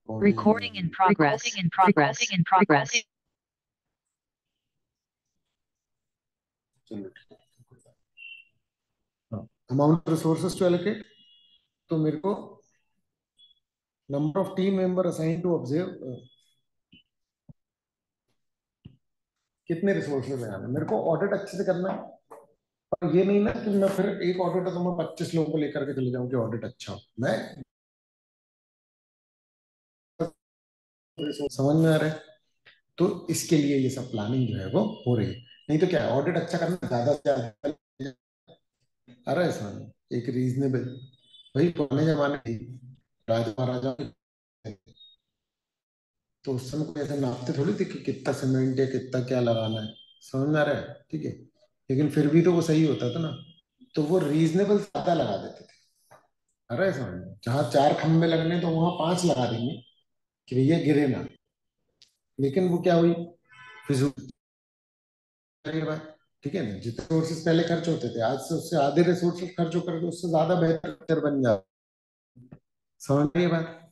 Recording in progress. Recording in progress. Recording in progress. Amount resources to allocate, तो मेरे को number of team member assign to observe, कितने resources है मेरे को ऑडिट अच्छे से करना है। और ये नहीं ना कि मैं फिर एक ऑडिट है तो मैं 25 लोगों को लेकर के चले जाऊं कि ऑडिट अच्छा हो। मैं समझ में आ रहा है, तो इसके लिए ये सब प्लानिंग जो है वो हो रही है। नहीं तो क्या है, ऑडिट अच्छा करना ज्यादा से ज्यादा आ रहा है इसमें एक रीजनेबल। वही पुराने जमाने की राजा महाराजा, तो उस समय कोई ऐसे नापते थोड़ी थे कि कितना सीमेंट है कितना क्या लगाना है। समझ में आ रहा है, ठीक है। लेकिन फिर भी तो वो सही होता था ना, तो वो रीजनेबल ज्यादा लगा देते थे। आ रहा है समझ में, जहाँ 4 खंबे लगने तो वहां 5 लगा देंगे कि भैया गिरे ना। लेकिन वो क्या हुई, फिजूल बात। ठीक है ना, जितने रिसोर्सेज पहले खर्च होते थे आज से उससे आधे रिसोर्सेज खर्च होकर के उससे ज्यादा बेहतर बन जाए। समझ में ये बात,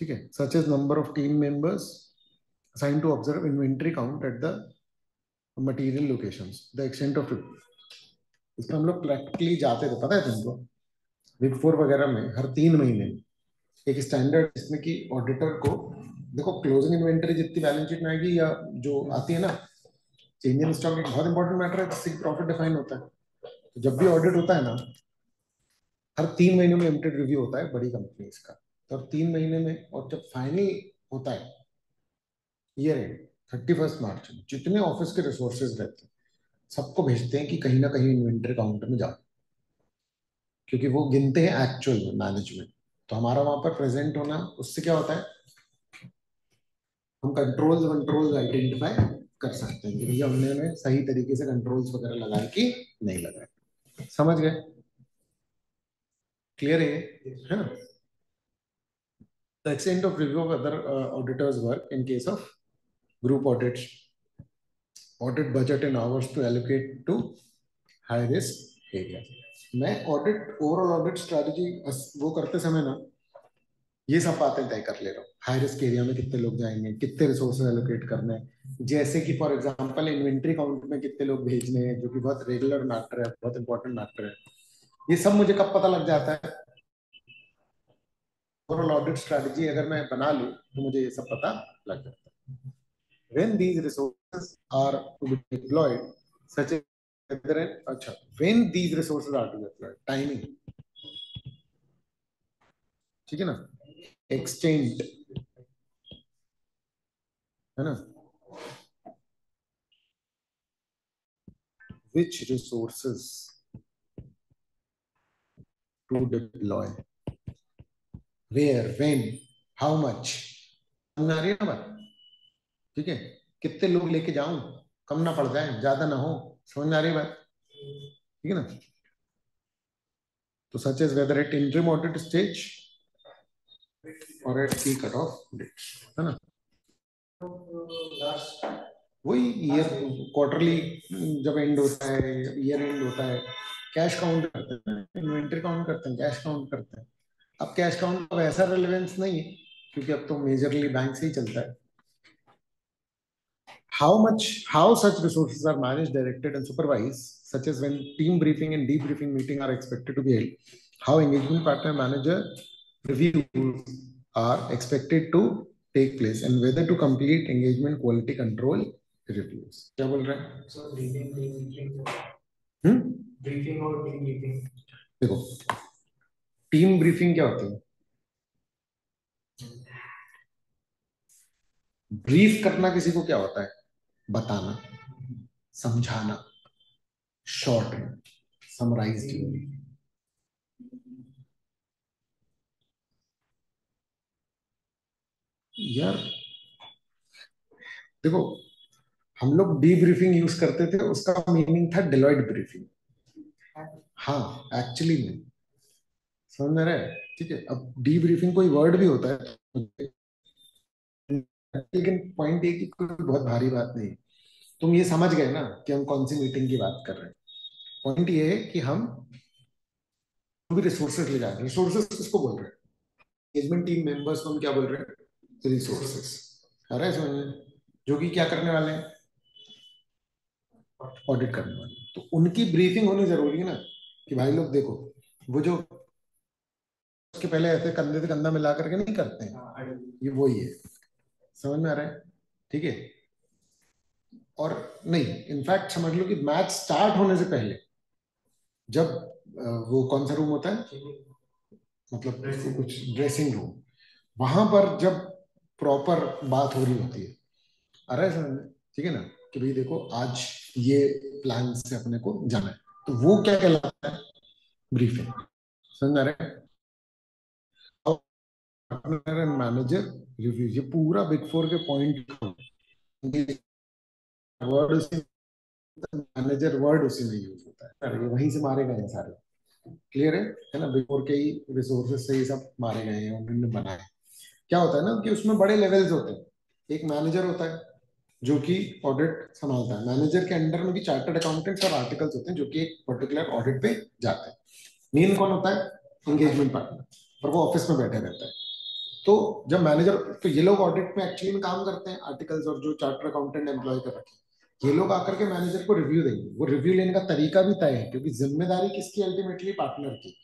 ठीक है। Such as number of team members assign to observe inventory count at the material locations the extent of it. इसमें हम लोग प्रैक्टिकली जाते थे, पता है तुमको, बिग फोर वगैरह में हर 3 महीने एक स्टैंडर्ड, जिसमें कि ऑडिटर को देखो क्लोजिंग इन्वेंटरी जितनी बैलेंस शीट में आएगी या जो आती है ना, चेंज इन स्टॉक एक बहुत इंपॉर्टेंट मैटर है, जिससे प्रॉफिट डिफाइन होता है। तो जब भी ऑडिट होता है ना, हर 3 महीने में लिमिटेड रिव्यू होता है बड़ी कंपनीज का। तो 3 महीने में, और जब फाइनल होता है ईयर एंड 31 मार्च में, जितने ऑफिस के रिसोर्सेज रहते हैं सबको भेजते हैं कि कहीं ना कहीं इन्वेंटरी काउंटर में जाओ, क्योंकि वो गिनते हैं एक्चुअल में मैनेजमेंट। तो हमारा वहां पर प्रेजेंट होना, उससे क्या होता है, हम कंट्रोल्स कंट्रोल्स आइडेंटिफाई कर सकते हैं कि भैया हमने सही तरीके से कंट्रोल्स वगैरह लगाए कि नहीं लगाए। समझ गए, क्लियर है ना। The extent of review of other auditors' work in case of group audits, audit budget and hours to allocate to high risk areas. मैं ऑडिट ओवरऑल ऑडिट स्ट्रैटेजी वो करते समय ना ये सब बातें तय कर ले रहा हूँ। हाई रिस्क एरिया में कितने लोग जाएंगे, कितने रिसोर्सेज एलोकेट करने हैं, जैसे कि फॉर एग्जांपल इन्वेंट्री काउंट में कितने लोग भेजने हैं, जो कि बहुत रेगुलर मैटर है, बहुत इंपॉर्टेंट मैटर है। ये सब मुझे कब पता लग जाता है, ओवरऑल ऑडिट स्ट्रैटेजी अगर मैं बना लूं तो मुझे ये सब पता लग जाता है। When these resources are to be deployed, such as अच्छा, when these resources are to be deployed, timing, ठीक है ना, extent, है ना, which resources to deploy, where, when, how much, समझ आ रही है ना बात, ठीक है। कितने लोग लेके जाऊं, कम ना पड़ जाए, ज्यादा ना हो। समझ आ रही है बात, ठीक है ना। तो such as whether at interim audit stage और एट की कट ऑफ डेट, है ना। वही ईयर क्वार्टरली जब एंड होता है, ईयर एंड होता है, कैश काउंट करते हैं, इन्वेंटरी काउंट करते हैं, कैश काउंट करते हैं। अब कैश काउंट का ऐसा रेलेवेंस नहीं है, क्योंकि अब तो मेजरली बैंक से ही चलता है। How such resources are managed, directed, and supervised, such as when team briefing and debriefing meeting are expected to be held, how engagement partner manager reviews are expected to take place, and whether to complete engagement quality control reviews. क्या बोल रहे हैं? Briefing और team briefing. देखो, team briefing क्या होती है? Brief करना किसी को क्या होता है? बताना, समझाना, शॉर्ट में समराइज। यार देखो, हम लोग डी ब्रीफिंग यूज करते थे, उसका मीनिंग था डिलॉयट ब्रीफिंग। हाँ, एक्चुअली में समझ में रहा है, ठीक है। अब डी ब्रीफिंग कोई वर्ड भी होता है, लेकिन पॉइंट ये कि कोई बहुत भारी बात नहीं। तुम ये समझ गए ना कि हम कौन सी मीटिंग की बात कर रहे हैं। पॉइंट ये है कि हम भी रिसोर्सेज ले जा रहे हैं। रिसोर्सेज किसको बोल रहे हैं? एंगेजमेंट टीम मेंबर्स को हम क्या बोल रहे हैं? रिसोर्सेस। आ रहा है समझ में? जो कि क्या करने वाले हैं? ऑडिट करने वाले हैं। तो उनकी ब्रीफिंग होनी जरूरी है ना, कि भाई लोग देखो, वो जो उसके पहले ऐसे कंधे से कंधा मिला करके नहीं करते हैं, ये वही है। समझ में आ रहा है? ठीक है। और नहीं, इनफैक्ट समझ लो कि मैच स्टार्ट होने से पहले, जब वो कौन सा रूम होता है, मतलब उसको कुछ ड्रेसिंग रूम, वहां पर जब प्रॉपर बात हो रही होती है, अरे समझ में, ठीक है ना, कि भाई देखो आज ये प्लान से अपने को जाना है, तो वो क्या कहलाता है? ब्रीफिंग। समझ आ रहा है? पार्टनर एंड मैनेजर रिव्यू, ये पूरा बिग फोर के पॉइंट, वर्ड उसी, मैनेजर वर्ड उसी में यूज होता है, अरे वहीं से मारे गए हैं सारे। क्लियर है ना? बिग फोर के ही रिसोर्सेज से ये सब मारे गए हैं, उन्होंने बनाए। क्या होता है ना कि उसमें बड़े लेवल्स होते हैं। एक मैनेजर होता है जो कि ऑडिट संभालता है। मैनेजर के अंडर में भी चार्टर्ड अकाउंटेंट्स और आर्टिकल्स होते हैं जो कि एक पर्टिकुलर ऑडिट पे जाते हैं। मेन कौन होता है? एंगेजमेंट पार्टनर, और वो ऑफिस में बैठे रहता है। तो जब मैनेजर, तो ये लोग ऑडिट में एक्चुअली में काम करते हैं, आर्टिकल्स और जो चार्टर अकाउंटेंट एम्प्लॉय कर रखे हैं, ये लोग आकर के मैनेजर को रिव्यू देंगे। वो रिव्यू लेने का तरीका भी तय है, क्योंकि जिम्मेदारी किसकी? अल्टीमेटली पार्टनर की।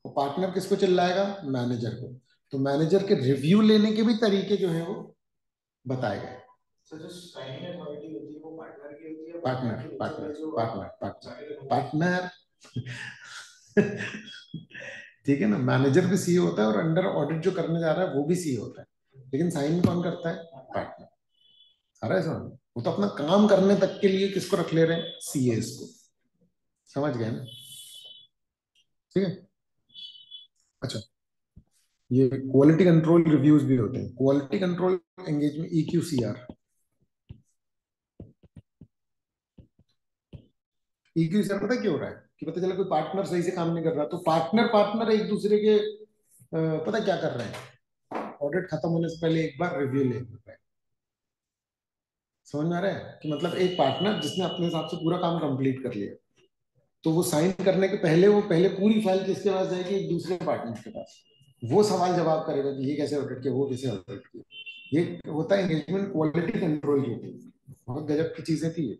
और पार्टनर किसको चिल्लाएगा? मैनेजर को। तो मैनेजर के रिव्यू लेने के भी तरीके जो है वो बताए गए। Partner partner partner partner partner ठीक है ना? मैनेजर भी सीए होता है और अंडर ऑडिट जो करने जा रहा है वो भी सीए होता है, लेकिन साइन कौन करता है? पार्टनर। आ रहा है समझ? वो तो अपना काम करने तक के लिए किसको रख ले रहे हैं? सीएस को। समझ गए ना? ठीक है। अच्छा, ये क्वालिटी कंट्रोल रिव्यूज भी होते हैं। Quality control engagement, EQCR। EQCR पता क्यों हो रहा है? कि पता चला कोई पार्टनर सही से काम नहीं कर रहा, तो पार्टनर पार्टनर एक दूसरे के पता क्या कर रहे हैं? ऑडिट खत्म होने से पहले एक बार रिव्यू ले रहे हैं। समझ में आ रहा है? कि मतलब एक पार्टनर जिसने अपने हिसाब से पूरा काम कंप्लीट कर लिया, तो वो साइन करने के पहले वो पहले पूरी फाइल किसके पास जाएगी? एक दूसरे पार्टनर के पास। वो सवाल जवाब करेगा कि ये कैसे ऑडिट किया, वो कैसे ऑडिट किया। ये होता है एंगेजमेंट क्वालिटी कंट्रोल ड्यूटी। बहुत गजब की चीजें थी ये।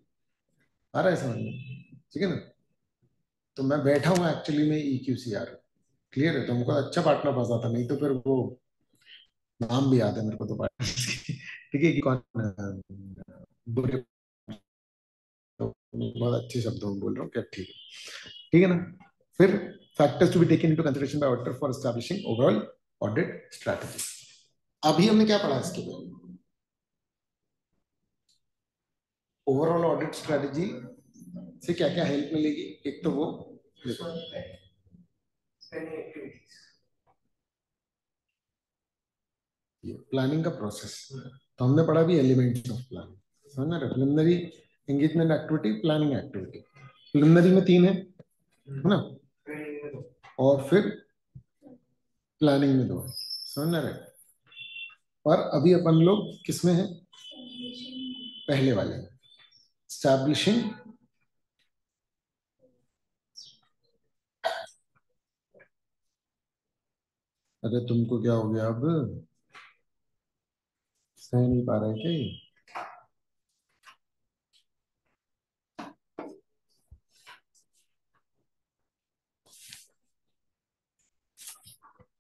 आ रहा है समझ में? ठीक है ना? तो मैं बैठा हूँ एक्चुअली में EQCR। क्लियर है? तो हमको अच्छा पार्टनर फंसा था, नहीं तो फिर वो नाम भी याद है मेरे को तो पार्टनर ठीक है कि कौन बुरे, तो बहुत अच्छे शब्दों में बोल रहा हूँ क्या? ठीक है, ठीक है ना? फिर factors to be taken into consideration by auditor for establishing overall audit strategy. अभी हमने क्या पढ़ा इसके बाद? ओवरऑल ऑडिट स्ट्रेटजी से क्या क्या हेल्प मिलेगी? एक तो वो ये प्लानिंग का प्रोसेस। तो हमने पढ़ा भी एलिमेंट्स ऑफ प्लानिंग। समझ रहे? Preliminary engagement activity, planning activity. Preliminary में 3 है ना? और फिर प्लानिंग में 2 है। समझ रहे? और अभी अपन लोग किसमें है? पहले वाले में, स्टैब्लिशिंग। अरे तुमको क्या हो गया अब? सह नहीं पा रहे क्या ये?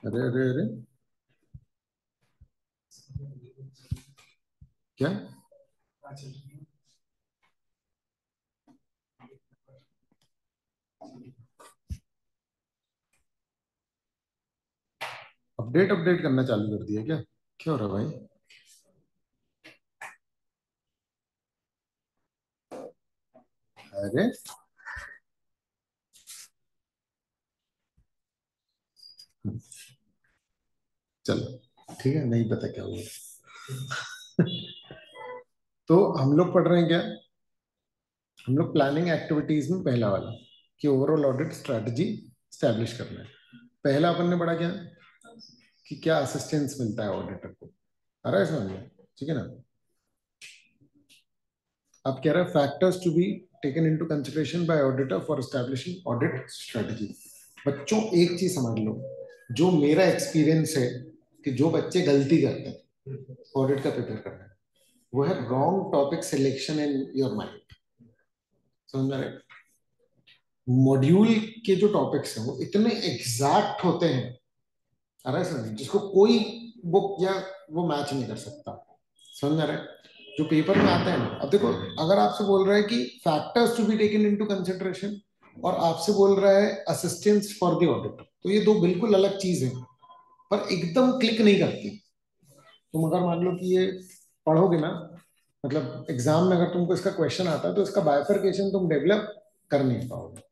अरे अरे अरे, क्या? अपडेट अपडेट करना चालू कर दिया क्या? क्या हो रहा है भाई? अरे चलो ठीक है, नहीं पता क्या हुआ तो हम लोग पढ़ रहे हैं क्या? हम लोग प्लानिंग एक्टिविटीज में पहला वाला, कि ओवरऑल ऑडिट स्ट्रेटजी स्टैब्लिश करना है। पहला अपन ने पढ़ा क्या? कि क्या असिस्टेंस मिलता है ऑडिटर को। आ रहा है समझ में? ठीक है ना? अब कह रहा है factors to be taken into consideration by auditor for establishing audit strategy. बच्चों एक चीज समझ लो, जो मेरा एक्सपीरियंस है कि जो बच्चे गलती करते हैं ऑडिट का प्रिपेयर करना है, वो है wrong topic selection in your mind. समझ रहे? मॉड्यूल के जो टॉपिक्स हैं वो इतने एग्जैक्ट होते हैं, अरे सर, जिसको कोई बुक या वो मैच नहीं कर सकता। समझ रहे? जो पेपर में आता है ना, अब देखो, अगर आपसे बोल रहा है कि factors to be taken into consideration और आपसे बोल रहा है असिस्टेंस फॉर द ऑडिटर, तो ये दो बिल्कुल अलग चीज है, पर एकदम क्लिक नहीं करती। तुम अगर मान लो कि ये पढ़ोगे ना, मतलब एग्जाम में अगर तुमको इसका क्वेश्चन आता है तो इसका बाइफरकेशन तुम डेवलप कर नहीं पाओगे।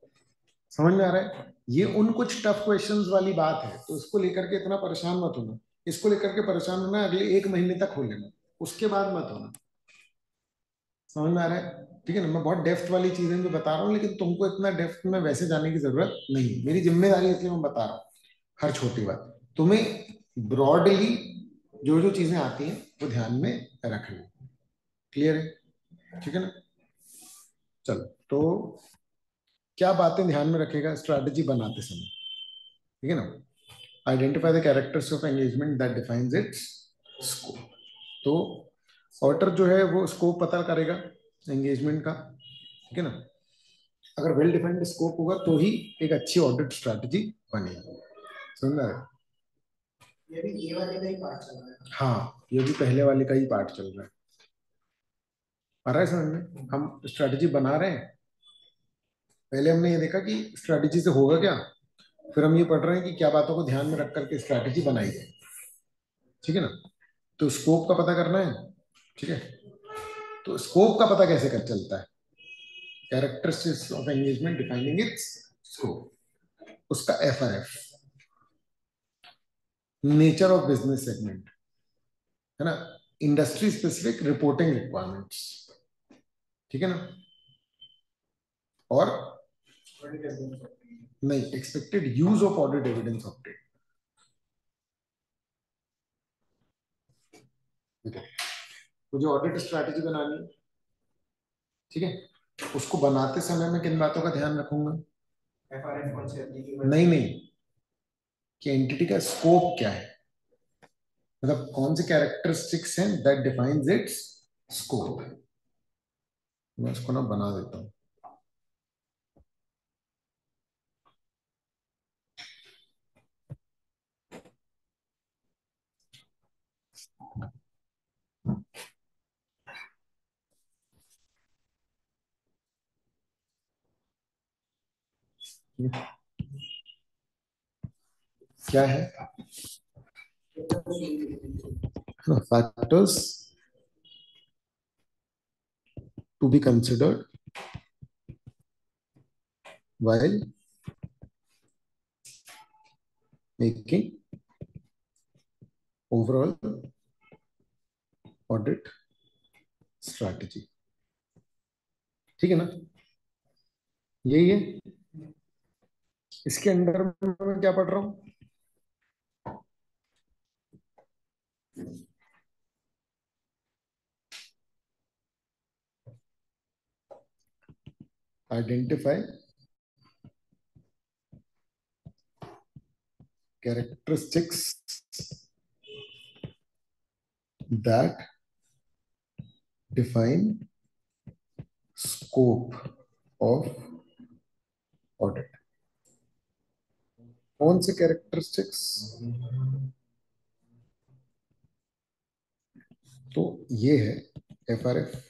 समझ में आ रहा है? ये उन कुछ टफ क्वेश्चंस वाली बात है, तो इसको लेकर के इतना परेशान मत होना। इसको लेकर के परेशान होना अगले 1 महीने तक हो लेना, उसके बाद मत होना। समझ में आ रहा है? ठीक है ना? मैं बहुत डेफ्थ वाली चीजें जो बता रहा हूँ, लेकिन तुमको इतना डेफ्थ में वैसे जाने की जरूरत नहीं, मेरी जिम्मेदारी है इसलिए मैं बता रहा हूँ। हर छोटी बात तुम्हें ब्रॉडली जो जो चीजें आती हैं वो ध्यान में रखनी। क्लियर है? ठीक है ना? चलो, तो क्या बातें ध्यान में रखेगा स्ट्रैटेजी बनाते समय? ठीक है ना? Identify the characters of engagement that defines it's scope. तो ऑडिटर जो है वो स्कोप पता करेगा एंगेजमेंट का। ठीक है ना? अगर वेल डिफाइंड स्कोप होगा तो ही एक अच्छी ऑडिट स्ट्रैटेजी बनेगी। समझ में आ रहा है? ये भी ये वाले का ही पार्ट चल रहा है। हाँ, ये भी पहले वाले का ही पार्ट चल रहा है। आ रहा है समझ में? हम स्ट्रैटेजी बना रहे हैं, पहले हमने ये देखा कि स्ट्रैटेजी से होगा क्या, फिर हम ये पढ़ रहे हैं कि क्या बातों को ध्यान में रख करके स्ट्रैटेजी बनाई जाए। ठीक है ना? तो स्कोप का पता करना है। ठीक है? तो स्कोप का पता कैसे कर चलता है? Characteristics of engagement defining its scope, उसका FRF, nature of business segment, है ना, इंडस्ट्री स्पेसिफिक रिपोर्टिंग रिक्वायरमेंट्स। ठीक है ना? और नहीं, expected use of audit evidence of date. ठीक है? मुझे ऑडिट स्ट्रैटेजी बनानी है। ठीक है? उसको बनाते समय मैं किन बातों का ध्यान रखूंगा? एफआरएफ कौन सी नहीं नहीं, कि एंटिटी का स्कोप क्या है, मतलब कौन से कैरेक्टरिस्टिक्स हैं दैट डिफाइंस इट्स स्कोप। मैं इसको ना बना देता हूं। क्या है? Factors to be considered while making overall audit strategy। ठीक है ना? यही है। इसके अंदर मैं क्या पढ़ रहा हूं? Identify characteristics that define scope of audit। कौन से कैरेक्टरिस्टिक्स? तो ये है एफआरएफ,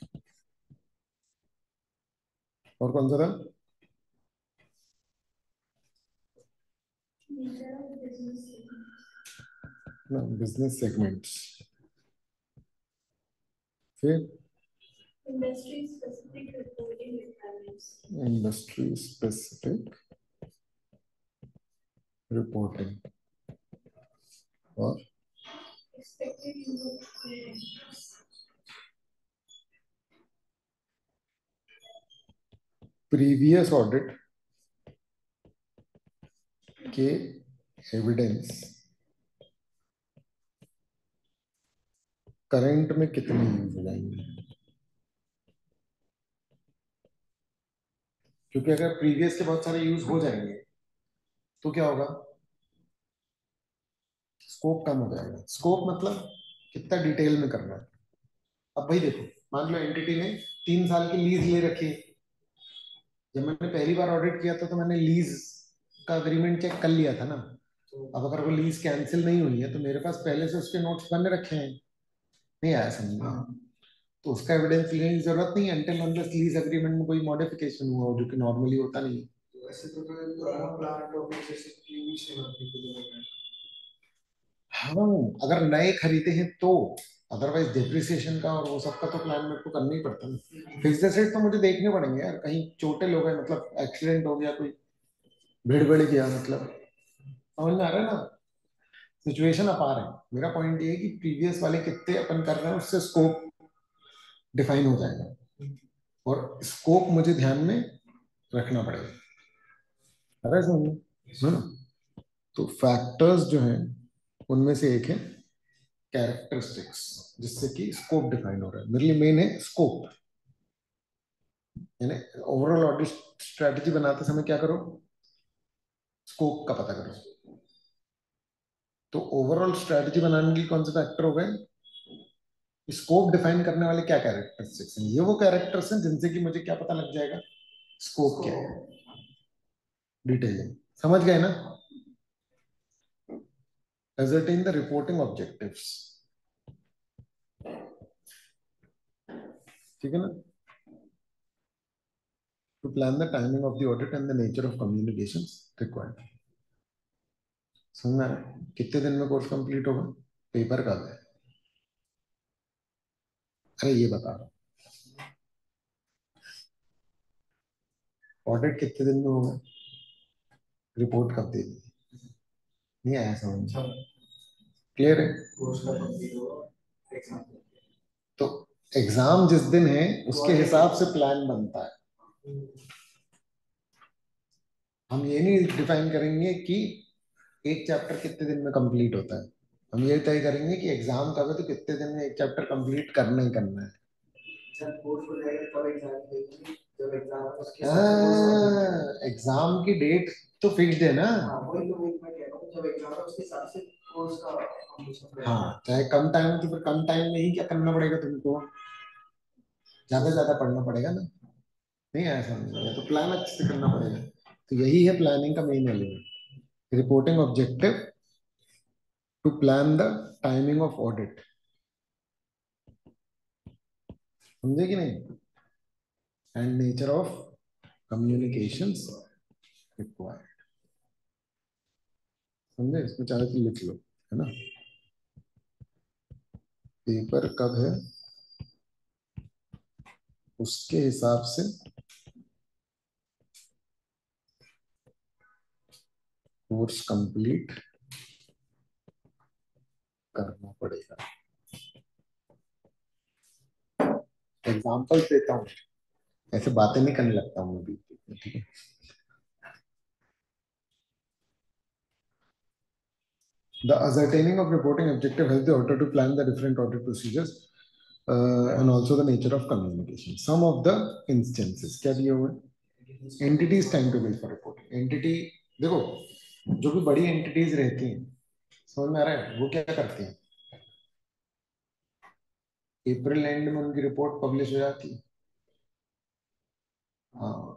और कौन सा था? बिजनेस सेगमेंट्स, फिर इंडस्ट्री स्पेसिफिक रिपोर्टिंग, और प्रीवियस ऑडिट के एविडेंस करंट में कितने यूज हो जाएंगे। क्योंकि अगर प्रीवियस के बहुत सारे यूज हो जाएंगे तो क्या होगा? स्कोप कम हो जाएगा। स्कोप मतलब कितना डिटेल में करना है। अब भाई देखो, मान लो एंटिटी ने 3 साल की लीज ले रखी है। जब मैंने पहली बार ऑडिट किया था तो मैंने लीज का अग्रीमेंट चेक कर लिया था ना। अब अगर वो लीज कैंसिल नहीं हुई है तो मेरे पास पहले से उसके नोट्स बने रखे हैं। नहीं आया समझ में? तो उसका एविडेंस लेने की जरूरत नहीं है अनटिल अनलेस लीज एग्रीमेंट में कोई मॉडिफिकेशन हुआ हो, जो कि नॉर्मली होता नहीं है। वैसे तो पुराना प्लांट और जैसे यूज से बनती है। हाँ, अगर नए खरीदे हैं तो, अदरवाइज डिप्रिसिएशन का और वो सब का तो प्लान मेरे को करना ही पड़ता है। फिक्स्ड एसेट तो मुझे देखने पड़ेंगे यार, कहीं चोटें हो गए, मतलब एक्सीडेंट हो गया, कोई भीड़ बढ़ गया, मतलब समझ में आ रहा है ना? सिचुएशन अपार है। मेरा पॉइंट ये है कि प्रीवियस वाले कितने अपन कर रहे हैं उससे स्कोप डिफाइन हो जाएगा, और स्कोप मुझे ध्यान में रखना पड़ेगा। अरे समझ है ना? तो फैक्टर्स जो हैं उनमें से एक है कैरेक्टरिस्टिक्स, जिससे कि स्कोप डिफाइन हो रहा है। मेरे लिए मेन है स्कोप। यानी ओवरऑल ऑडिट स्ट्रेटजी बनाते समय क्या करो, स्कोप का पता करो। तो ओवरऑल स्ट्रेटजी बनाने के लिए कौन से फैक्टर हो गए? स्कोप डिफाइन करने वाले क्या कैरेक्टरिस्टिक्स हैं? ये वो कैरेक्टर्स हैं जिनसे कि मुझे क्या पता लग जाएगा, स्कोप क्या है। डिटेलिंग समझ गए ना? ascertain the reporting objectives, ठीक है ना? to plan the timing of the audit and the nature of communications required। समझ में आ रहा है? कितने दिन में कोर्स कंप्लीट होगा? पेपर कब है? अरे ये बता रहा, ऑडिट कितने दिन में होगा? रिपोर्ट कब देनी? नहीं आया समझ? क्लियर है? तो एग्जाम जिस दिन है उसके हिसाब से प्लान बनता है। हम ये नहीं डिफाइन करेंगे कि एक चैप्टर कितने दिन में कंप्लीट होता है। हम ये तय करेंगे कि एग्जाम कब है तो कितने दिन में एक चैप्टर कंप्लीट करना ही करना है। एग्जाम की डेट तो फिक्स्ड है ना। हाँ, चाहे कम टाइम हो तो फिर कम टाइम में ही क्या करना पड़ेगा तुमको, ज्यादा पढ़ना पड़ेगा ना। नहीं आया समझ में? तो प्लान अच्छे से करना पड़ेगा। तो यही है प्लानिंग का main element. Reporting objective to plan the timing of audit. समझे कि नहीं? And nature of communications required. समझे? इसमें चाहे तो लिख लो, है ना? पेपर कब है उसके हिसाब से कोर्स कंप्लीट करना पड़ेगा। एग्जाम्पल देता हूँ, ऐसे बातें नहीं करने लगता हूँ अभी, ठीक है? The ascertaining of reporting objective helps the auditor to plan the different audit procedures and also the nature of communication. Some of the instances क्या दिए हुए? Entities time to bill for reporting. Entity देखो, जो भी बड़ी entities रहती हैं, समझ में आ रहा है, वो क्या करती हैं? अप्रैल एंड में उनकी रिपोर्ट पब्लिश हो जाती है। हाँ,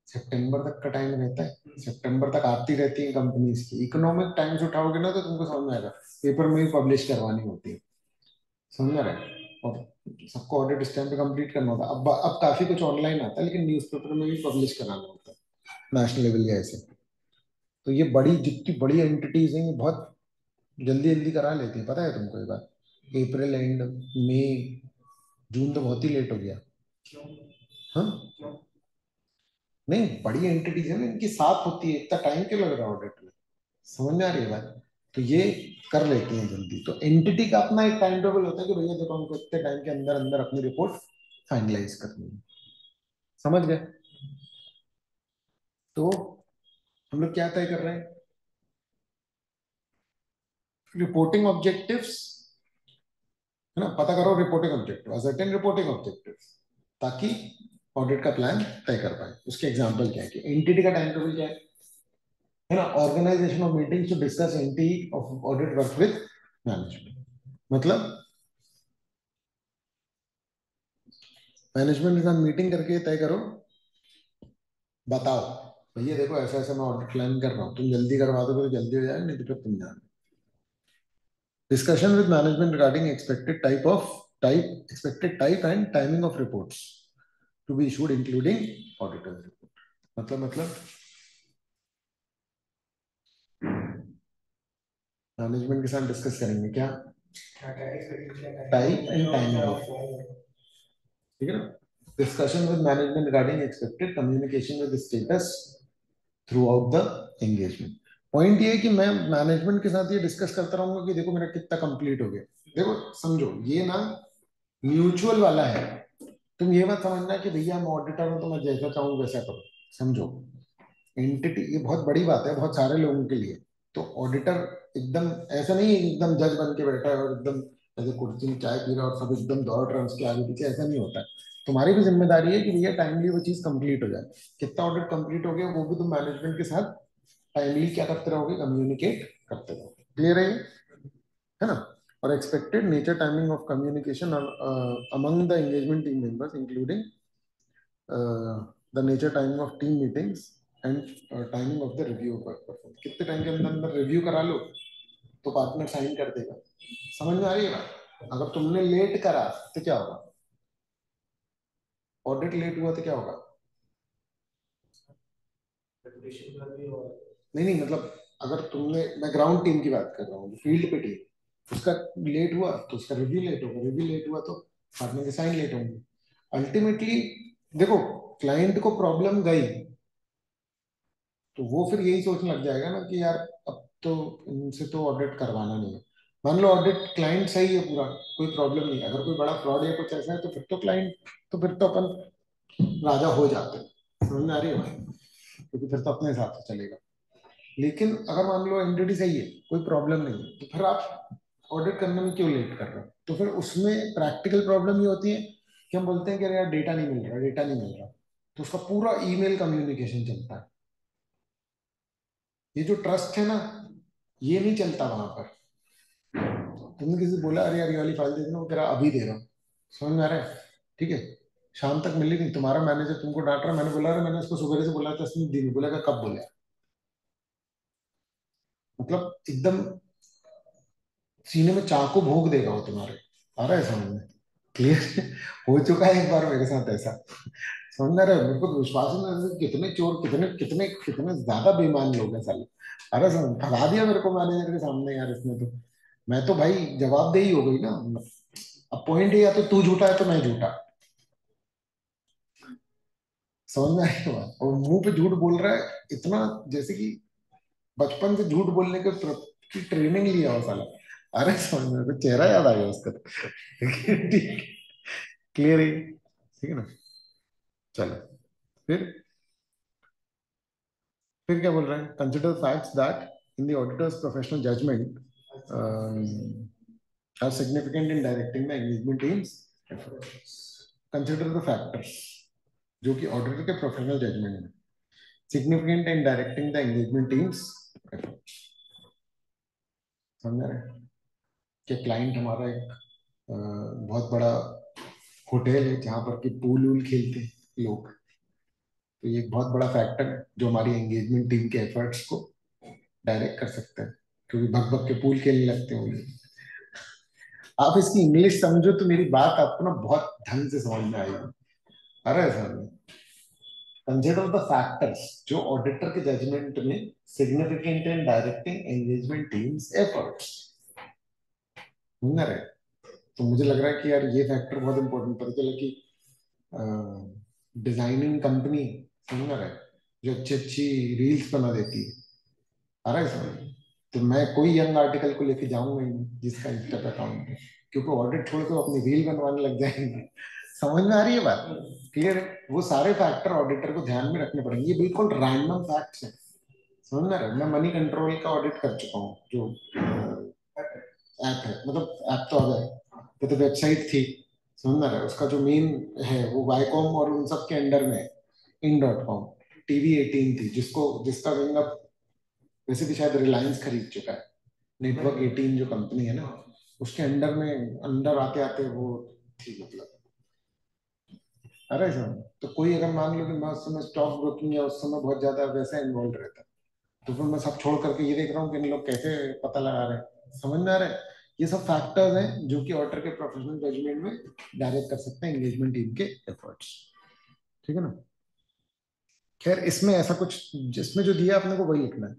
सितंबर तक का टाइम रहता है। सितंबर तक आती रहती है कंपनीज की। इकोनॉमिक टाइम्स उठाओगे ना तो तुमको समझ में आएगा, पेपर में ही पब्लिश करवानी होती है। समझ में आ रहा है? और सबको ऑडिट इस टाइम पे कंप्लीट करना होता है। अब काफी कुछ ऑनलाइन आता है, लेकिन न्यूज़पेपर में भी पब्लिश कराना होता है नेशनल लेवल या ऐसे। तो ये बड़ी जितनी बड़ी एंटिटीज हैं ये बहुत जल्दी जल्दी करा लेती हैं। पता है तुमको ये बात? अप्रैल एंड, मई, जून तो बहुत ही लेट हो गया। हाँ, नहीं, बड़ी एंटिटीज है ना, इनकी साथ होती है, इतना टाइम क्यों लग रहा है ऑडिट में? समझ में आ रही है बात? तो ये कर लेती हैं जल्दी। तो एंटिटी का अपना एक टाइम टेबल होता है कि भैया देखो हमको इतने टाइम के अंदर अंदर अपनी रिपोर्ट फाइनलाइज करनी है। समझ गए? तो हम लोग क्या तय कर रहे हैं? रिपोर्टिंग ऑब्जेक्टिव्स, है ना? पता करो reporting objective, ascertain reporting objectives, ताकि ऑडिट का प्लान तय कर पाए। उसके एग्जांपल क्या है कि एंटिटी का टाइम टेबल क्या है? है ना, organisation of meetings to discuss anti of audit work with management. मतलब मैनेजमेंट के साथ मीटिंग करके तय करो, बताओ भैया देखो ऐसा ऐसा मैं ऑडिट प्लान कर रहा हूँ, तुम जल्दी करवा दोगे तो जल्दी हो जाएगा, नहीं तो फिर तुम जाना। Discussion with management regarding expected type and timing of reports to be issued including auditor's report। मतलब मैनेजमेंट के साथ डिस्कस करेंगे क्या, टाइप एंड टाइमिंग ऑफ, ठीक है ना। Discussion with management regarding expected communication with status through out the engagement. Point ये है कि मैं मैनेजमेंट के साथ ये डिस्कस करता रहूंगा कि देखो मेरा कितना कंप्लीट हो गया। देखो समझो ये ना म्यूचुअल वाला है, तुम ये मत समझना कि भैया मैं ऑडिटर हूं तो मैं जैसा चाहूँ वैसा करो। समझो एंटिटी, ये बहुत बड़ी बात है बहुत सारे लोगों के लिए। तो ऑडिटर एकदम ऐसा नहीं है एकदम जज बन के बैठा है और एकदम ऐसे कुर्सी में चाय पी रहा है और सब एकदम दौड़ रहे हैं उसके आगे पीछे, ऐसा नहीं होता है। तुम्हारी भी जिम्मेदारी है कि भैया टाइमली वो चीज कंप्लीट हो जाए। कितना ऑडिट कंप्लीट हो गया वो भी तुम मैनेजमेंट के साथ टाइमली क्या करते रहोगे, कम्युनिकेट करते रहोगे। क्लियर है ना। और expected nature timing of communication among the engagement team members including the nature timing of team meetings and timing of the review perform. कितने टाइम के अंदर अंदर रिव्यू करा लो तो पार्टनर साइन कर देगा। समझ में आ रही है बात। अगर तुमने लेट करा तो क्या होगा, ऑडिट लेट हुआ तो क्या होगा। नहीं नहीं मतलब अगर तुमने, मैं ग्राउंड टीम की बात कर रहा हूँ, फील्ड पे टीम, उसका लेट हुआ तो उसका रिव्यू लेट होगा, रिव्यू लेट हुआ तो पार्टनर के साइन लेट होंगे। अल्टीमेटली देखो क्लाइंट को प्रॉब्लम गई तो वो फिर यही सोचने लग जाएगा ना कि यार अब तो इनसे तो ऑडिट करवाना नहीं है। मान लो ऑडिट क्लाइंट सही है पूरा, कोई प्रॉब्लम नहीं, अगर कोई बड़ा फ्रॉड या कुछ ऐसा है तो फिर तो क्लाइंट, तो फिर तो अपन राजा हो जाते हैं। समझ में आ रही है भाई, क्योंकि फिर तो अपने हिसाब से चलेगा। लेकिन अगर मान लो एंटिटी सही है, कोई प्रॉब्लम नहीं है, तो फिर आप ऑडिट करने में क्यों लेट कर रहे हो। तो फिर उसमें प्रैक्टिकल प्रॉब्लम ये होती है कि हम बोलते हैं कि अरे यार डेटा नहीं मिल रहा, डेटा नहीं मिल रहा, तो उसका पूरा ईमेल कम्युनिकेशन चलता है। ये जो ट्रस्ट है ना, ये नहीं चलता वहां पर। तुमने किसी से बोला अरे यार ये वाली फाइल दे देना, वो कह रहा अभी दे रहा हूँ। समझ में आ रहा है, ठीक है, शाम तक मिली नहीं, तुम्हारा मैनेजर तुमको डांट रहा है, मैंने बोला अरे मैंने उसको सुबह से बोला था, उसने दिन बोला कब बोला। मतलब एकदम सीने में चाकू भोंक देगा वो तुम्हारे। आ रहा है समझ में, क्लियर हो चुका है एक बार मेरे साथ ऐसा। समझ में आ रहा है, मेरे को तो विश्वास ही नहीं हो रहा है, कितने चोर, कितने कितने कितने ज्यादा बेईमान लोग हैं साले। अरे समझ फंसा दिया मेरे को मैनेजर के सामने यार इसने तो। मैं तो भाई जवाबदेही हो गई ना। अब पॉइंट है या तो तू झूठा है तो मैं झूठा। समझ में आई बात। और मुंह पे झूठ बोल रहा है इतना, जैसे कि बचपन से झूठ बोलने के की ट्रेनिंग लिया हो साला। अरे समझ में, चेहरा याद आ गया उसका तो। ठीक, क्लियर है, ठीक है ना। चलो फिर क्या बोल रहे हैं, consider facts that in the auditor's professional judgement are significant in directing the engagement teams. Consider the factors जो कि ऑडिटर के प्रोफेशनल जजमेंट में significant in directing the engagement teams. समझ रहे हैं कि क्लाइंट हमारा एक बहुत बड़ा होटल है जहां पर कि पूल वूल खेलते हैं लोग, तो ये एक बहुत बड़ा फैक्टर है जो हमारी एंगेजमेंट टीम के एफर्ट्स को डायरेक्ट कर सकता है, क्योंकि भग भग के पूल खेलने लगते हैं वो लोग। आप इसकी इंग्लिश समझो तो मेरी बात आपको ना बहुत ढंग से समझ में आएगी। अरे समझ, कंसिडर द फैक्टर्स जो ऑडिटर के जजमेंट में significant in directing engagement teams efforts. समझ रहे, तो मुझे लग रहा है कि यार ये फैक्टर बहुत इंपॉर्टेंट। पता चला कि डिजाइनिंग कंपनी, समझ रहे, जो अच्छी अच्छी रील्स बना देती है, आ रहा है समझ, तो मैं कोई यंग आर्टिकल को लेके जाऊंगा ही नहीं जिसका इंस्टा पे अकाउंट है, क्योंकि ऑडिट छोड़ के अपनी रील बनवाने लग जाएंगे। समझ में आ रही है बात, क्लियर है। वो सारे फैक्टर ऑडिटर को ध्यान में रखने पड़ेंगे, ये बिल्कुल रैंडम फैक्ट्स है। समझ में आ रहा है, मैं मनी कंट्रोल का ऑडिट कर चुका हूँ, जो ऐप है, मतलब ऐप तो अगर वो तो वेबसाइट थी। समझ में आ रहा है, उसका जो मेन है वो वाईकॉम और उन सब के अंडर में इन.com TV18 थी, जिसको जिसका विंग वैसे भी शायद रिलायंस खरीद चुका है, नेटवर्क 18 जो कंपनी है ना, उसके अंडर में अंडर आते आते वो थी, मतलब। अरे सर, तो कोई अगर मान लो कि मैं उस समय स्टॉक ब्रोकिंग या उस समय बहुत ज्यादा वैसा इन्वॉल्व रहता, तो फिर मैं सब छोड़ करके ये देख रहा हूँ कि इन लोग कैसे पता लगा रहे हैं, समझ में आ रहा है? ये सब फैक्टर्स हैं जो कि ऑडिटर के प्रोफेशनल जजमेंट में डायरेक्ट कर सकते हैं एंगेजमेंट टीम के एफर्ट्स, ठीक है ना। खैर, इसमें ऐसा कुछ, जिसमें जो दिया आपने को वही लिखना है,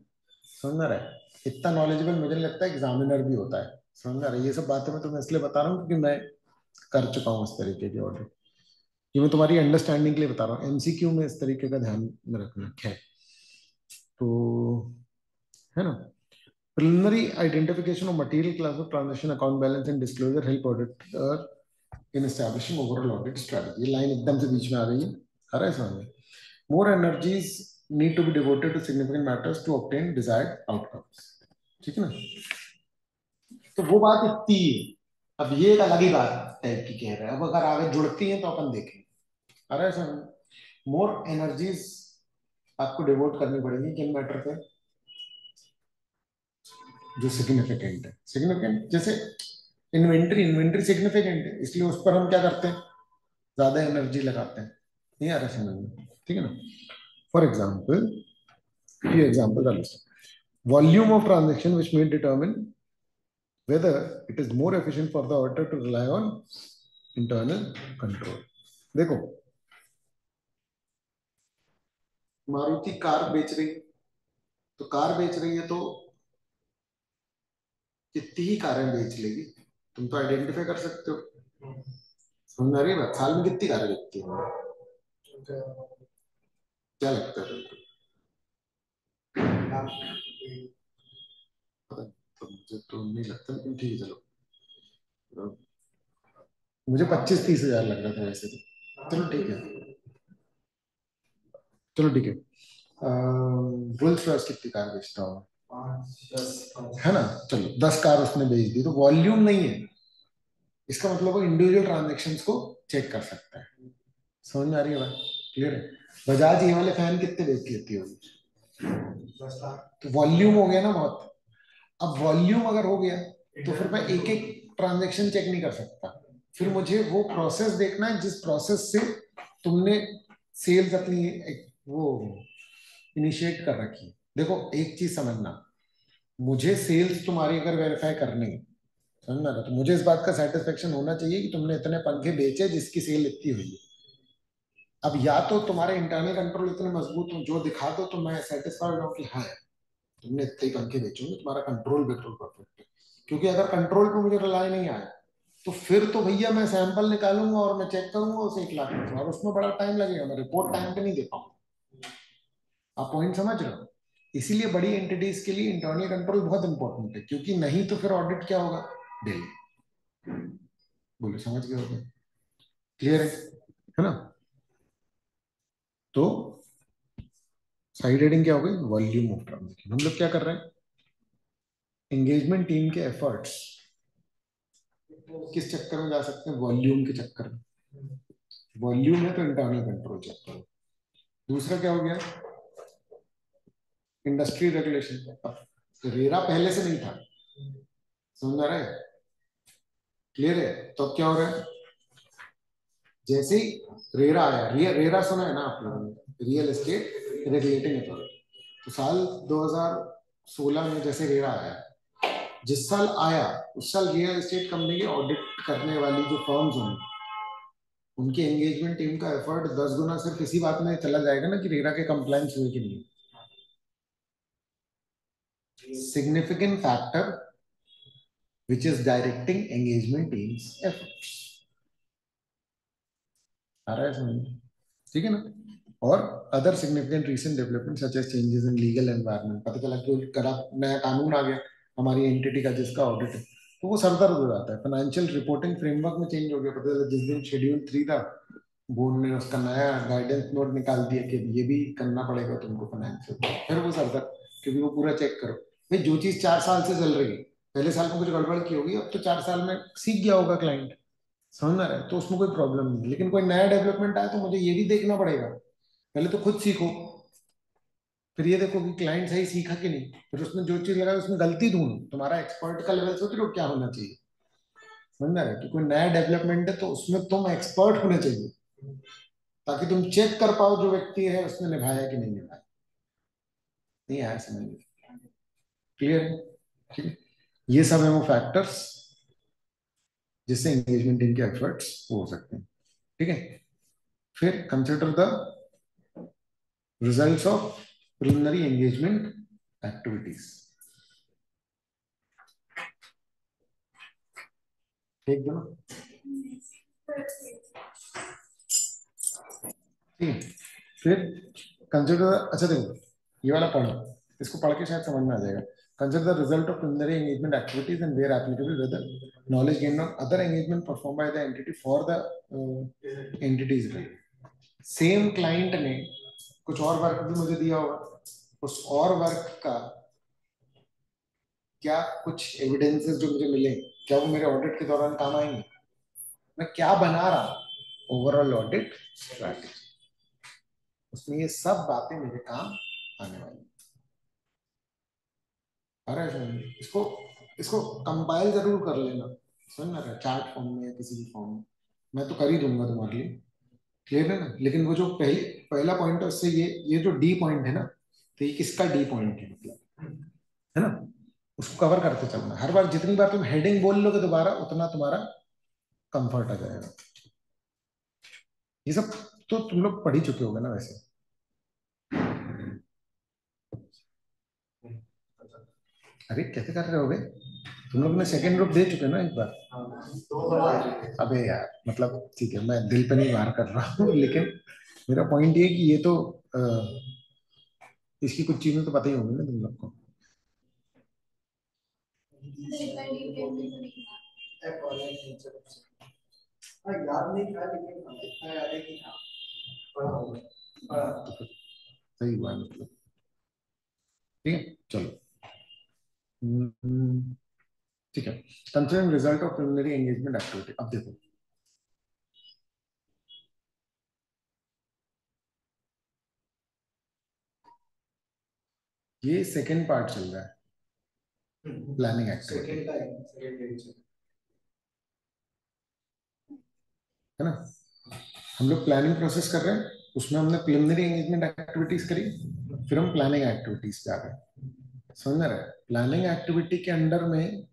समझ में आ रहा है? इतना नॉलेजेबल मुझे नहीं लगता एग्जामिनर भी होता है, समझ में आ रहा है? ये सब बातें मैं तुम्हें इसलिए बता रहा हूँ क्योंकि मैं कर चुका हूँ इस तरीके के ऑडिट। ये मैं तुम्हारी अंडरस्टैंडिंग के लिए बता रहा हूँ, एमसीक्यू में इस तरीके का ध्यान में रखना है। तो है ना, preliminary identification of material class of transaction account balance and disclosure help auditor in establishing overall audit strategy। ये लाइन एकदम से बीच में आ गई है, आ रहा है समझ में? More energies need to be devoted to significant matters to obtain desired outcomes, ठीक है ना। तो वो बात इतनी है। अब ये एक अलग ही बात टाइप की कह रहे हैं, अब अगर आगे जुड़ती है तो अपन देखें, आ रहा है समझ में? मोर एनर्जीज आपको डिवोट करनी पड़ेगी किन मैटर पे, जो सिग्निफिकेंट है। सिग्निफिकेंट जैसे इन्वेंट्री, इन्वेंट्री सिग्निफिकेंट है, इसलिए उस पर हम क्या करते हैं, ज्यादा एनर्जी लगाते हैं। नहीं आ रहा समझ में? ठीक है ना। फॉर एग्जाम्पल, ये एग्जाम्पल का list, volume of transaction which may determine whether it is more efficient for the auditor to rely on internal control। देखो, मारुति कार बेच रही है, तो कार बेच रही है तो कितनी ही कारें बेच लेगी, तुम तो आइडेंटिफाई कर सकते हो। समझ आ रही है बात? साल में कितनी कारें बिकती है, क्या लगता है तुमको? पता नहीं, तो मुझे तो नहीं लगता, लेकिन ठीक है चलो, मुझे 25-30 हजार लग रहा था वैसे तो। चलो ठीक है, चलो ठीक है। रोल्स रॉयस कितनी कार बेचता होगा, है ना? चलो 10 कार उसने बेच दी, तो वॉल्यूम नहीं है, इसका मतलब वो इंडिविजुअल ट्रांजेक्शन को चेक कर सकता है। समझ में आ रही है बात? क्लियर है? बजाज ये वाले फैन कितने बेच लेती होगी, तो वॉल्यूम हो गया ना बहुत। अब वॉल्यूम अगर हो गया तो फिर मैं एक एक ट्रांजेक्शन चेक नहीं कर सकता, फिर मुझे वो प्रोसेस देखना है जिस प्रोसेस से तुमने सेल्स अपनी वो इनिशिएट कर रखी है। देखो एक चीज समझना, मुझे सेल्स तुम्हारी अगर वेरीफाई करनी है, समझना ना, तो मुझे इस बात का सेटिस्फेक्शन होना चाहिए कि तुमने इतने पंखे बेचे जिसकी सेल इतनी हुई है। अब या तो तुम्हारे इंटरनल कंट्रोल इतने मजबूत हो, जो दिखा दो तो मैं सेटिस्फाइड हूँ कि हाँ तुमने इतने ही पंखे बेचोगे, तुम्हारा कंट्रोल बिल्कुल परफेक्ट है। क्योंकि अगर कंट्रोल पे मुझे रिलाई नहीं आया, तो फिर तो भैया मैं सैंपल निकालूंगा और मैं चेक करूंगा उसे 1 लाख में, और उसमें बड़ा टाइम लगेगा, मैं रिपोर्ट टाइम पे नहीं दे पाऊंगा। आप पॉइंट समझ रहे हो? इसीलिए बड़ी एंटिटीज के लिए इंटरनल कंट्रोल बहुत इंपॉर्टेंट है, क्योंकि नहीं तो फिर ऑडिट क्या होगा, डेली। बोलो समझ गए होगे? क्लियर है ना? तो साइड हेडिंग क्या हो गई, वॉल्यूम ऑफ ट्रांजेक्शन। हम लोग क्या कर रहे हैं, एंगेजमेंट टीम के एफर्ट्स किस चक्कर में जा सकते हैं, वॉल्यूम के चक्कर में। वॉल्यूम है तो इंटरनल कंट्रोल चेक करो। दूसरा क्या हो गया, इंडस्ट्री रेगुलेशन। अब रेरा पहले से नहीं था, समझ आ रहा है? क्लियर है? तो अब क्या हो रहा है, जैसे ही रेरा आया, रेरा सुना है ना आप लोगों ने, रियल एस्टेट रेगुलेटिंग अथॉरिटी। तो साल 2016 में जैसे रेरा आया, जिस साल आया उस साल रियल एस्टेट कंपनी की ऑडिट करने वाली जो फर्म्स होंगी, उनकी एंगेजमेंट टीम का एफर्ट 10 गुना सिर्फ इसी बात में चला जाएगा ना कि रेरा के कंप्लायंस हुए कि नहीं। Significant factor which is directing engagement team's efforts। आ रहा है समझ में? ठीक है ना। और other significant recent development such as changes in legal environment, पता चला कि नया कानून आ गया हमारी एंटिटी का जिसका ऑडिट है, तो वो सरदर्द हो जाता है। फाइनेंशियल रिपोर्टिंग फ्रेमवर्क में चेंज हो गया, पता चला जिस दिन शेड्यूल 3 था, बोर्ड ने उसका नया गाइडेंस नोट निकाल दिया कि ये भी करना पड़ेगा तुमको फाइनेंशियल, फिर वो सरदर्द, क्योंकि वो पूरा चेक करो। भाई जो चीज 4 साल से चल रही है, पहले साल में कुछ गड़बड़ की होगी, अब तो 4 साल में सीख गया होगा क्लाइंट, समझ में आ रहा है? तो उसमें कोई प्रॉब्लम नहीं। लेकिन कोई नया डेवलपमेंट आया तो मुझे ये भी देखना पड़ेगा, पहले तो खुद सीखो। फिर ये देखो कि क्लाइंट सही सीखा कि नहीं, फिर उसमें जो चीज लगा उसमें गलती ढूंढो। तुम्हारा एक्सपर्ट का लेवल सोच रहे हो क्या होना चाहिए, समझ रहे हो कि कोई नया डेवलपमेंट है तो उसमें तुम एक्सपर्ट होने चाहिए, ताकि तुम चेक कर पाओ जो व्यक्ति है उसने निभाया कि नहीं निभाया। नहीं आया समझ में? क्लियर है? ठीक है, ये सब है वो फैक्टर्स जिससे एंगेजमेंट टीम के एफर्ट्स हो सकते हैं। ठीक है, फिर consider the results of preliminary engagement activities. ठीक है ना? ठीक है, फिर कंसिडर, अच्छा देखो ये वाला पढ़ो, इसको पढ़ के शायद समझ में आ जाएगा। Consider the result of preliminary engagement activities and where applicable whether knowledge gain on other engagement perform by the entity for the entities. Same client ने कुछ और वर्क भी मुझे दिया होगा, उस और वर्क का क्या कुछ एविडेंसेस जो मुझे मिले, क्या वो मेरे ऑडिट के दौरान काम आएंगे? मैं क्या बना रहा हूं ओवरऑल ऑडिट स्ट्रैटेजी, उसमें ये सब बातें मेरे काम आने वाली हैं। अरे इसको इसको कंपाइल जरूर कर लेना, समझ ना, चार्ट फॉर्म में या किसी भी फॉर्म में, मैं तो कर ही दूंगा तुम्हारे लिए। क्लियर है ना? लेकिन वो जो पहला पॉइंट है उससे ये जो डी पॉइंट है ना, तो ये किसका डी पॉइंट है मतलब, है ना, उसको कवर करते चलना। हर बार जितनी बार तुम हेडिंग बोल लोगे दोबारा, उतना तुम्हारा कंफर्ट आ जाएगा। ये सब तो तुम लोग पढ़ ही चुके होगे ना वैसे। अरे कैसे कर रहे होगे, तुम लोग ने सेकंड ग्रुप दे चुके ना एक बार। अबे यार मतलब ठीक है, मैं दिल पे नहीं वार कर रहा हूँ, लेकिन मेरा पॉइंट ये कि ये तो इसकी कुछ चीजें तो पता ही होंगी ना तुम लोग को। याद नहीं था लेकिन इतना याद है कि हाँ पढ़ा होगा। तो फिर सही हुआ मतलब। ठीक है चलो। ठीक है, considering result of preliminary engagement activity. अब देखो ये सेकंड पार्ट चल रहा है, प्लानिंग एक्टिविटी, है ना। हम लोग प्लानिंग प्रोसेस कर रहे हैं, उसमें हमने प्रिलिमिनरी एंगेजमेंट एक्टिविटीज करी, फिर हम प्लानिंग एक्टिविटीज पे आ गए। समझ रहे? प्लानिंग एक्टिविटी के अंडर में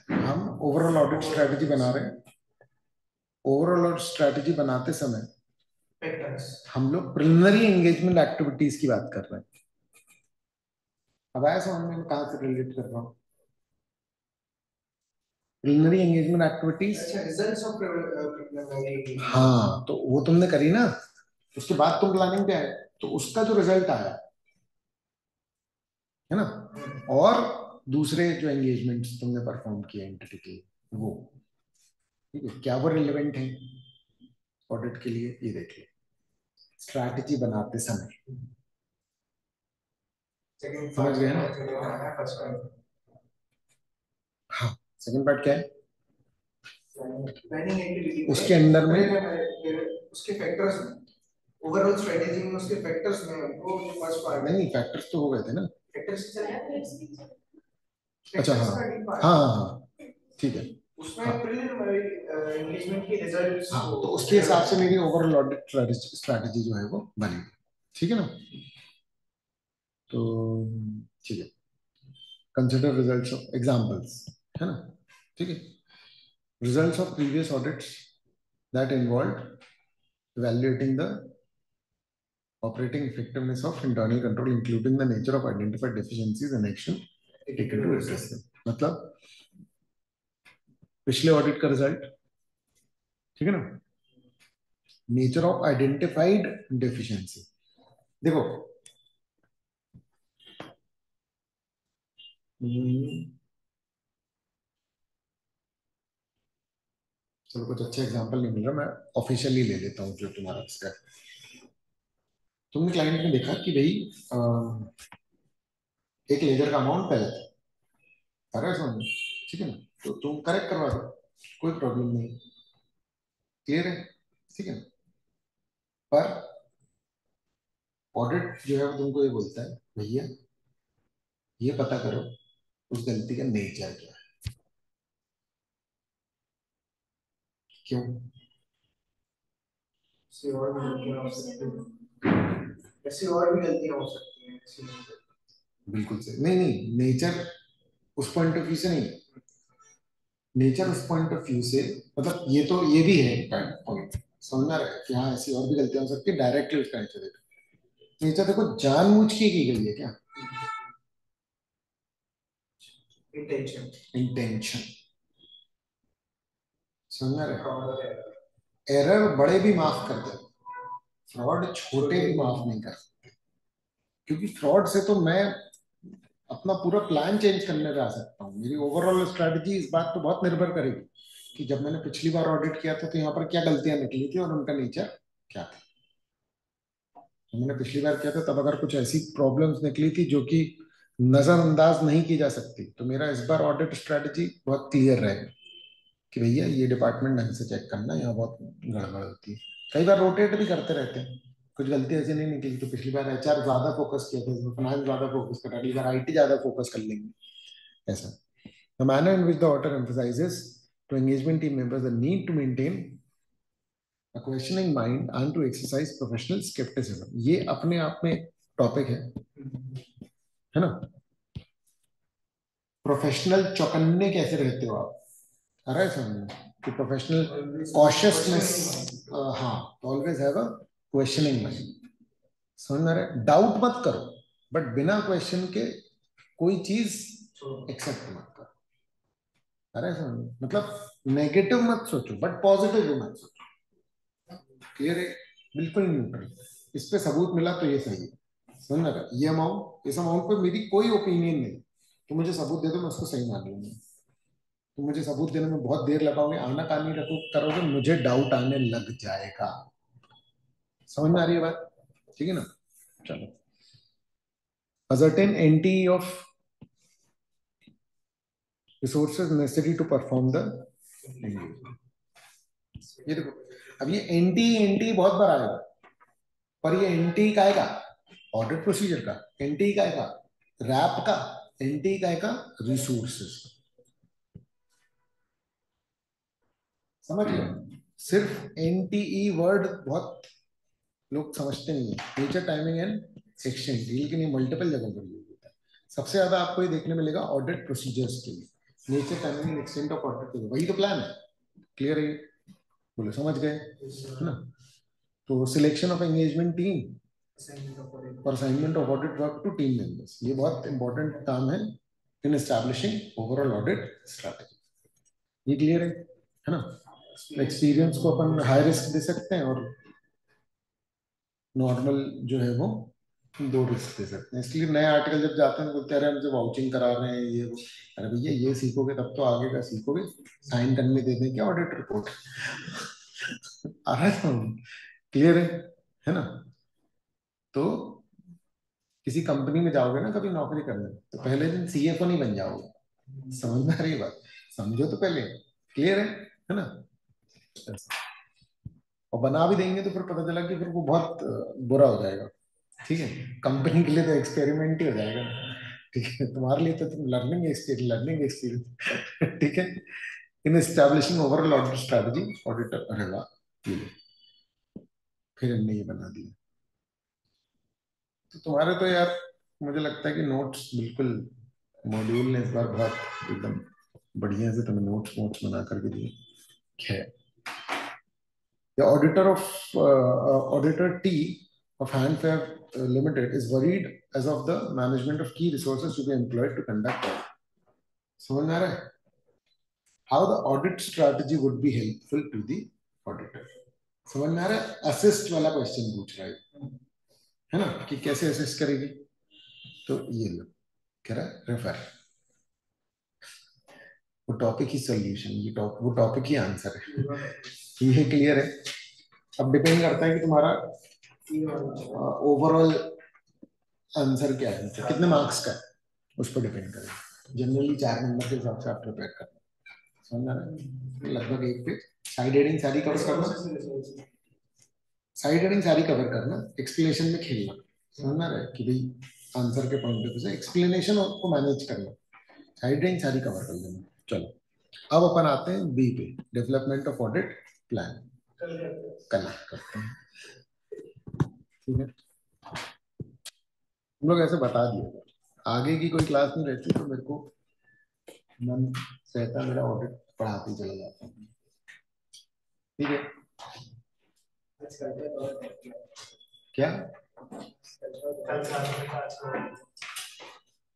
हम ओवरऑल ऑडिट स्ट्रेटजी बना रहे हैं। ओवरऑल ऑडिट स्ट्रेटजी बनाते समय हम लोग प्रिलिमिनरी एंगेजमेंट एक्टिविटीज की बात कर रहे हैं। अब आया समझ में कहां से रिलेट कर रहा हूँ? Preliminary engagement activities, results of preliminary, हाँ तो वो तुमने करी ना, उसके बाद तुम प्लानिंग पे आए, तो उसका जो रिजल्ट आया है ना, और दूसरे जो एंगेजमेंट्स तुमने परफॉर्म किए एंटिटी के, वो ठीक है, क्या वो रिलेवेंट है ऑडिट के लिए, ये देख लो स्ट्रैटेजी बनाते समय। समझ गए ना? हाँ, सेकंड पार्ट क्या है? प्लानिंग एक्टिविटी उसके अंदर में उसके फैक्टर्स में, ओवरऑल स्ट्रेटजी में उसके फैक्टर्स में, वो जो फर्स्ट पार्ट नहीं फैक्टर्स तो हो गए थे ना। फैक्टर्स चल रहा है। अच्छा हाँ हाँ हाँ हाँ ठीक है। उसमें हाँ प्रिलिमिनरी एंगेजमेंट के रिजल्ट्स, हाँ तो उसके हिसाब से मेरी ओवरऑल ऑडिट स्ट्रैटेजी जो है वो बनेगी। ठीक है ना? तो ठीक है, कंसिडर रिजल्ट्स ऑफ एग्जांपल्स, है ना? ठीक है, results of previous audits that involve evaluating the operating effectiveness of internal control, including the nature of identified deficiencies and action taken to address them। मतलब पिछले ऑडिट का रिजल्ट, ठीक है ना, नेचर ऑफ आइडेंटिफाइड डेफिशिएंसी। देखो चलो कुछ अच्छा एग्जांपल नहीं मिल रहा, मैं ऑफिशियली ले लेता हूँ जो तुम्हारा इसका। तुमने क्लाइंट में देखा कि भाई एक लेजर का अमाउंट गलत है, अरे समझ, ठीक है ना, तो तुम करेक्ट करवा दो, कोई प्रॉब्लम नहीं, क्लियर है, ठीक है ना। पर ऑडिट जो है वो तुमको ये बोलता है भैया ये पता करो उस गलती का नेचर क्या है, क्यों। ऐसी और भी गलतियां हो सकती हैं, ऐसी नहीं है। बिल्कुल सही। नहीं नहीं, नेचर उस पॉइंट ऑफ व्यू से नहीं, नेचर उस पॉइंट ऑफ व्यू से, मतलब ये तो ये भी है पॉइंट, समझना रहे कि हाँ ऐसी और भी गलतियां हो सकती है, डायरेक्टली उसका नेचर देखो। नेचर देखो जानबूझ के की गई है क्या, इंटेंशन, इंटेंशन, समझना रहे। एरर बड़े भी माफ कर दे, फ्रॉड छोटे भी माफ नहीं कर सकते, क्योंकि फ्रॉड से तो मैं अपना पूरा प्लान चेंज करने जा सकता हूँ। मेरी ओवरऑल स्ट्रेटजी इस बात पे बहुत निर्भर करेगी कि जब मैंने पिछली बार ऑडिट किया था तो यहाँ पर क्या गलतियां निकली थी और उनका नेचर क्या था। तो मैंने पिछली बार किया था तब अगर कुछ ऐसी प्रॉब्लम्स निकली थी जो कि नजरअंदाज नहीं की जा सकती, तो मेरा इस बार ऑडिट स्ट्रेटजी बहुत क्लियर रहेगा कि भैया ये डिपार्टमेंट ढंग से चेक करना, यहाँ बहुत गड़बड़ होती है। कई बार रोटेट भी करते रहते हैं, कुछ गलती ऐसी नहीं निकली तो पिछली बार एचआर ज्यादा फोकस किया था, इसमें फाइनेंस ज्यादा फोकस कर, अगली बार आईटी ज्यादा फोकस कर लेंगे, ऐसा। The manner in which the author emphasizes to engagement team members the need to maintain a questioning mind and to exercise professional skepticism, ये अपने आप में टॉपिक है ना। प्रोफेशनल चौकन्ने कैसे रहते हो आप, आ रहा है समझ कि प्रोफेशनल कॉशियसनेस, हाँ, always have a questioning mind, समझ में आ रहा है। डाउट मत करो बट बिना क्वेश्चन के कोई चीज एक्सेप्ट मत करो, आ रहा है समझ, मतलब नेगेटिव मत सोचो बट पॉजिटिव भी मत सोचो, क्लियर है, बिल्कुल न्यूट्रल। इस पे सबूत मिला तो ये सही है, समझ में आ रहा है। ये अमाउंट, इस अमाउंट पे मेरी कोई ओपिनियन नहीं, तो मुझे सबूत दे दो मैं उसको सही मान लूंगा। तो मुझे सबूत देने में बहुत देर लगाओगे, आना कानी रखो करोगे, मुझे डाउट आने लग जाएगा, समझ में आ रही है बात, ठीक है ना। चलो, ascertain NT of resources necessary to perform the engagement। ये देखो, अब ये NT बहुत बार आएगा, पर ये NT का आएगा ऑडिट प्रोसीजर का, NT का आएगा रैप का, NT का आएगा रिसोर्सेज, समझ लो। सिर्फ NTE वर्ड बहुत लोग समझते नहीं है, नेचर टाइमिंग एंड एक्सचेंज, लेकिन ये मल्टीपल जगह पर यूज होता है। सबसे ज्यादा आपको ये देखने मिलेगा ऑडिट प्रोसीजर्स के लिए, nature timing and extent of audit के लिए, वही तो प्लान है, क्लियर है, बोले समझ गए, है ना। तो सिलेक्शन ऑफ एंगेजमेंट टीम और assignment of audit work to team members, ये बहुत इंपॉर्टेंट काम है in establishing overall audit strategy, ये क्लियर है ना। एक्सपीरियंस को अपन हाई रिस्क दे सकते हैं और नॉर्मल जो है वो 2 रिस्क दे सकते हैं। इसलिए नए आर्टिकल जब जाते हैं बोलते हैं अरे हमसे वाउचिंग करा रहे हैं ये वो, अरे भैया ये सीखोगे तब तो आगे का सीखोगे, साइन करने दे दें क्या ऑडिट रिपोर्ट आ रहा है, क्लियर है ना। तो किसी कंपनी में जाओगे ना कभी नौकरी करने, तो पहले दिन सीएफओ नहीं बन जाओगे, समझ में आ रही बात, समझो तो पहले, क्लियर है ना। और बना भी देंगे तो फिर पता चला कि फिर वो बहुत बुरा हो जाएगा, ठीक है, कंपनी के लिए तो एक्सपेरिमेंट ही हो जाएगा, ठीक है, तुम्हारे लिए तो तुम लर्निंग एक्सपीरियंस ठीक है। In establishing overall audit strategy, auditor, अरे वाह, ये फिर हमने ये बना दिया। तो तुम्हारे तो यार मुझे लगता है कि नोट्स बिल्कुल, मॉड्यूल ने इस बार बहुत एकदम बढ़िया से तुम्हें नोट्स नोट्स बना करके दिए। खैर, the auditor T of Handfair Limited is worried as of the management of key resources to be employed to conduct audit। समझ में आ रहा है? How the audit strategy would be helpful to the auditor। समझ में आ रहा है? Assist वाला question पूछ रहा है ना, कि कैसे असिस्ट करेगी। तो ये लो, कह रहा है रेफर, वो टॉपिक ही सॉल्यूशन, ये वो टॉपिक ही आंसर है, ये क्लियर है। अब डिपेंड करता है कि तुम्हारा ओवरऑल आंसर क्या है, तो कितने मार्क्स का है उस पर डिपेंड करेगा। जनरली 4 नंबर के हिसाब से आप प्रिपेयर करना, समझ रहा है, लगभग 1 पेज। साइड हेडिंग सारी कवर करना, साइड हेडिंग सारी कवर करना, एक्सप्लेनेशन में खेलना, समझ में आ रहा है कि भाई आंसर के पॉइंट ऑफ व्यू से एक्सप्लेनेशन को मैनेज करना, साइड सारी कवर कर लेना। चलो अब अपन आते हैं बी पे, डेवलपमेंट ऑफ ऑडिट प्लान। कल करते हैं, ठीक है। हम लोग ऐसे बता दिए, आगे की कोई क्लास नहीं रहती तो मेरे को मन सहता, मेरा ऑडिट पढ़ाते ही चला जाता हूँ, ठीक है। क्या